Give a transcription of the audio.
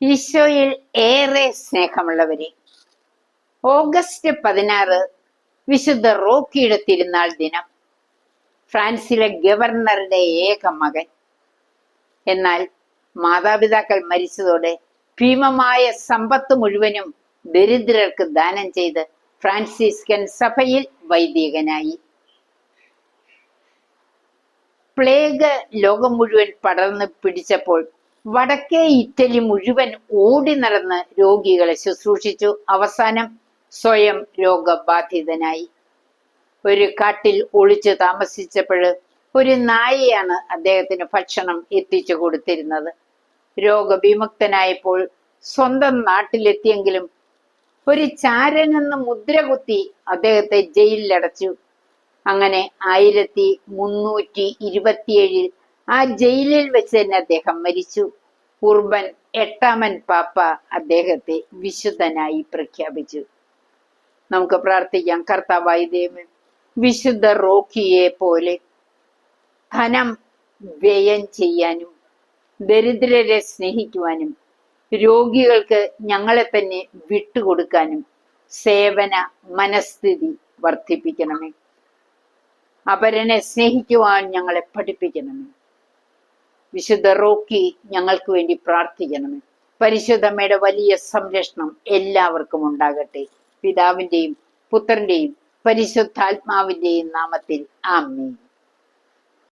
ഈശോയിൽ ഏറെ സ്നേഹമുള്ളവരെ, ഓഗസ്റ്റ് 16 വിശുദ്ധ റോക്കിയുടെ തിരുനാൾ ദിനം. ഫ്രാൻസിലെ ഗവർണറുടെ ഏക മകൻ. എന്നാൽ മാതാപിതാക്കൾ മരിച്ചതോടെ ഭീമമായ സമ്പത്ത് മുഴുവനും ദരിദ്രർക്ക് ദാനം ചെയ്ത് ഫ്രാൻസിസ്കൻ സഭയിൽ വൈദികനായി. പ്ലേഗ് ലോകം മുഴുവൻ പടർന്നു പിടിച്ചപ്പോൾ വടക്കേ ഇറ്റലി മുഴുവൻ ഓടി നടന്ന് രോഗികളെ ശുശ്രൂഷിച്ചു. അവസാനം സ്വയം രോഗബാധിതനായി. ഒരു കാട്ടിൽ ഒളിച്ചു താമസിച്ചപ്പോൾ ഒരു നായയാണ് അദ്ദേഹത്തിന് ഭക്ഷണം എത്തിച്ചു കൊടുത്തിരുന്നത്. രോഗവിമുക്തനായപ്പോൾ സ്വന്തം നാട്ടിലെത്തിയെങ്കിലും ഒരു ചാരനെന്ന് മുദ്ര കുത്തി അദ്ദേഹത്തെ ജയിലിലടച്ചു. അങ്ങനെ 1327 ആ ജയിലിൽ വെച്ച് തന്നെ അദ്ദേഹം മരിച്ചു. ഉർബൻ 8 പാപ്പ അദ്ദേഹത്തെ വിശുദ്ധനായി പ്രഖ്യാപിച്ചു. നമുക്ക് പ്രാർത്ഥിക്കാം. കർത്താവായ ദൈവമേ, വിശുദ്ധ റോക്കിയെ പോലെ ധനം വ്യയം ചെയ്യാനും ദരിദ്രരെ സ്നേഹിക്കുവാനും രോഗികൾക്ക് ഞങ്ങളെ തന്നെ വിട്ടുകൊടുക്കാനും സേവന മനസ്ഥിതി വർദ്ധിപ്പിക്കണമേ. അപരനെ സ്നേഹിക്കുവാൻ ഞങ്ങളെ പഠിപ്പിക്കണമേ. വിശുദ്ധ റോക്കി ഞങ്ങൾക്ക് വേണ്ടി പ്രാർത്ഥിക്കണമേ. പരിശുദ്ധമ്മയുടെ വലിയ സംരക്ഷണം എല്ലാവർക്കും ഉണ്ടാകട്ടെ. പിതാവിന്റെയും പുത്രന്റെയും പരിശുദ്ധാത്മാവിന്റെയും നാമത്തിൽ ആമേൻ.